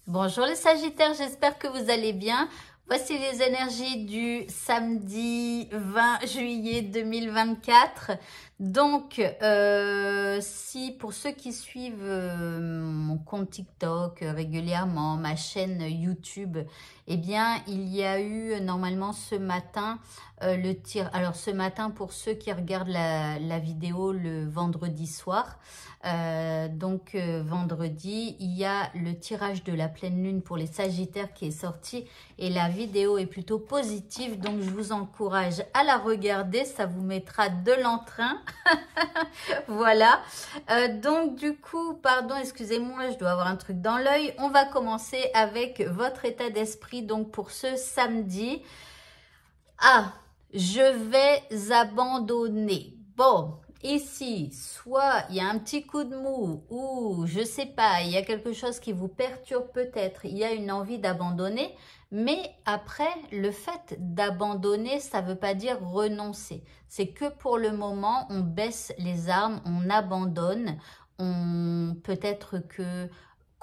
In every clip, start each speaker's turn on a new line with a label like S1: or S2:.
S1: Bonjour les Sagittaires, j'espère que vous allez bien. Voici les énergies du samedi 20 juillet 2024. Donc, si pour ceux qui suivent mon compte TikTok régulièrement, ma chaîne YouTube, eh bien, il y a eu normalement ce matin le tir. Alors, ce matin, pour ceux qui regardent la vidéo le vendredi soir, vendredi, il y a le tirage de la pleine lune pour les Sagittaires qui est sorti et la vidéo est plutôt positive, donc je vous encourage à la regarder, ça vous mettra de l'entrain. Voilà, donc du coup, pardon, excusez-moi, je dois avoir un truc dans l'œil. On va commencer avec votre état d'esprit, donc pour ce samedi. Ah, je vais abandonner. Bon, ici, soit il y a un petit coup de mou ou je sais pas, il y a quelque chose qui vous perturbe peut-être, il y a une envie d'abandonner, mais après, le fait d'abandonner, ça veut pas dire renoncer. C'est que pour le moment, on baisse les armes, on abandonne, peut-être que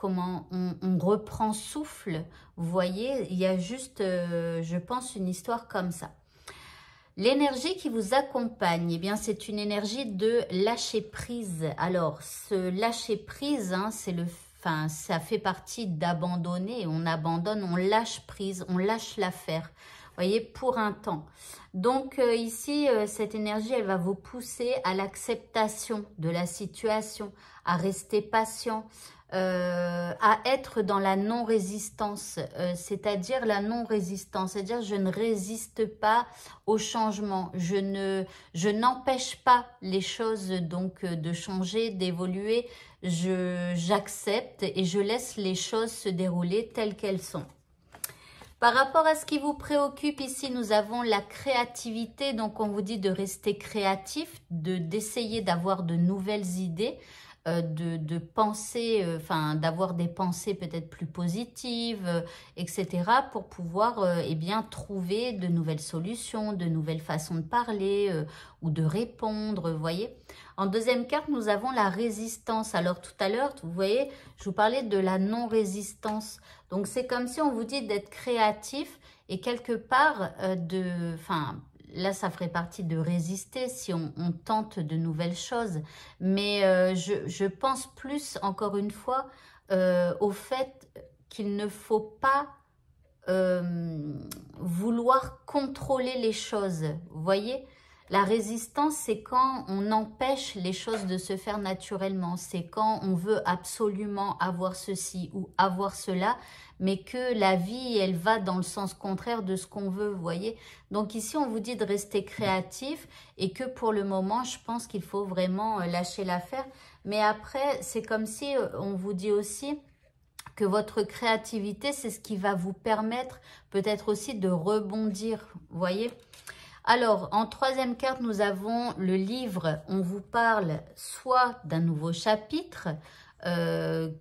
S1: on reprend souffle. Vous voyez, il y a juste, je pense, une histoire comme ça. L'énergie qui vous accompagne, eh bien, c'est une énergie de lâcher prise. Alors, ce lâcher prise, hein, ça fait partie d'abandonner. On abandonne, on lâche prise, on lâche l'affaire. Vous voyez, pour un temps. Donc, ici, cette énergie, elle va vous pousser à l'acceptation de la situation, à rester patient, à être dans la non-résistance, c'est-à-dire la non-résistance, c'est-à-dire je ne résiste pas au changement, je n'empêche pas les choses donc de changer, d'évoluer, j'accepte et je laisse les choses se dérouler telles qu'elles sont. Par rapport à ce qui vous préoccupe, ici, nous avons la créativité. Donc, on vous dit de rester créatif, d'essayer d'avoir de nouvelles idées, de penser, d'avoir des pensées peut-être plus positives, etc. pour pouvoir eh bien, trouver de nouvelles solutions, de nouvelles façons de parler ou de répondre, vous voyez. En deuxième carte, nous avons la résistance. Alors, tout à l'heure, vous voyez, je vous parlais de la non-résistance. Donc, c'est comme si on vous dit d'être créatif et quelque part, là, ça ferait partie de résister si on tente de nouvelles choses. Mais je pense plus, encore une fois, au fait qu'il ne faut pas vouloir contrôler les choses. Vous voyez ? La résistance, c'est quand on empêche les choses de se faire naturellement. C'est quand on veut absolument avoir ceci ou avoir cela, mais que la vie, elle va dans le sens contraire de ce qu'on veut, vous voyez. Donc ici, on vous dit de rester créatif et que pour le moment, je pense qu'il faut vraiment lâcher l'affaire. Mais après, c'est comme si on vous dit aussi que votre créativité, c'est ce qui va vous permettre peut-être aussi de rebondir, vous voyez. Alors, en troisième carte, nous avons le livre. On vous parle soit d'un nouveau chapitre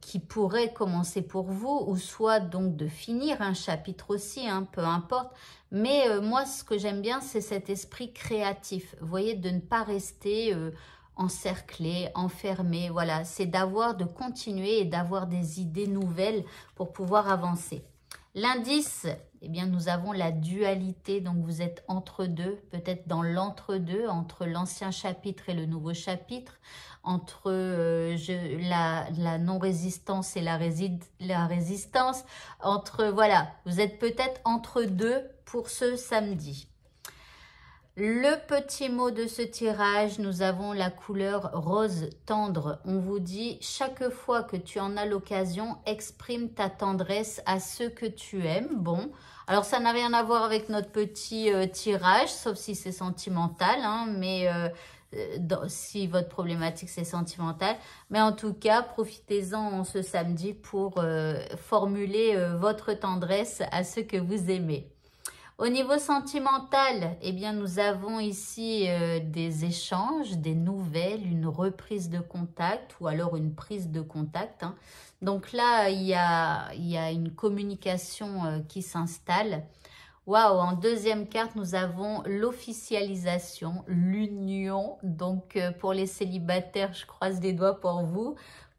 S1: qui pourrait commencer pour vous, ou soit donc de finir un chapitre aussi, hein, peu importe. Mais moi, ce que j'aime bien, c'est cet esprit créatif. Vous voyez, de ne pas rester encerclé, enfermé. Voilà, c'est de continuer et d'avoir des idées nouvelles pour pouvoir avancer. L'indice, eh bien, nous avons la dualité, donc vous êtes entre deux, peut-être dans l'entre-deux, entre l'ancien chapitre et le nouveau chapitre, entre la non-résistance et la résistance, voilà, vous êtes peut-être entre deux pour ce samedi. Le petit mot de ce tirage, nous avons la couleur rose tendre. On vous dit, chaque fois que tu en as l'occasion, exprime ta tendresse à ceux que tu aimes. Bon, alors ça n'a rien à voir avec notre petit tirage, sauf si c'est sentimental, hein, mais si votre problématique c'est sentimental. Mais en tout cas, profitez-en ce samedi pour formuler votre tendresse à ceux que vous aimez. Au niveau sentimental, eh bien, nous avons ici des échanges, des nouvelles, une reprise de contact ou alors une prise de contact, hein. Donc là, il y a une communication qui s'installe. Waouh, en deuxième carte, nous avons l'officialisation, l'union. Donc, pour les célibataires, je croise les doigts pour vous.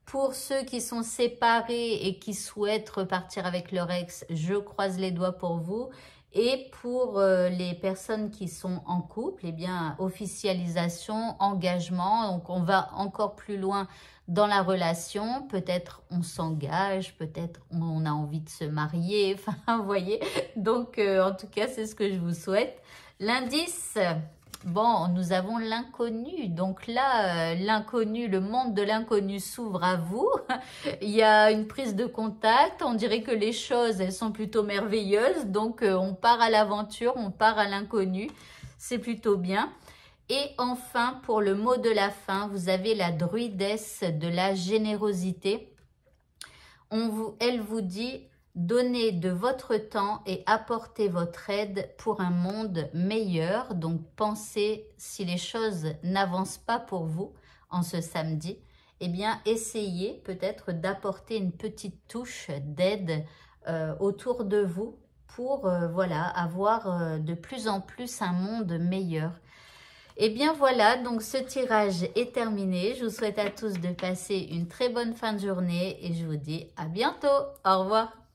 S1: Pour ceux qui sont séparés et qui souhaitent repartir avec leur ex, je croise les doigts pour vous. Et pour les personnes qui sont en couple, eh bien, officialisation, engagement, donc on va encore plus loin dans la relation. Peut-être on s'engage, peut-être on a envie de se marier, enfin, vous voyez. Donc, en tout cas, c'est ce que je vous souhaite. L'indice... Bon, nous avons l'inconnu. Donc là, l'inconnu, le monde de l'inconnu s'ouvre à vous. Il y a une prise de contact. On dirait que les choses, elles sont plutôt merveilleuses. Donc, on part à l'aventure, on part à l'inconnu. C'est plutôt bien. Et enfin, pour le mot de la fin, vous avez la druidesse de la générosité. Elle vous dit... Donnez de votre temps et apportez votre aide pour un monde meilleur. Donc, pensez, si les choses n'avancent pas pour vous en ce samedi, eh bien, essayez peut-être d'apporter une petite touche d'aide autour de vous pour, voilà, avoir de plus en plus un monde meilleur. Et bien voilà, donc ce tirage est terminé. Je vous souhaite à tous de passer une très bonne fin de journée et je vous dis à bientôt. Au revoir.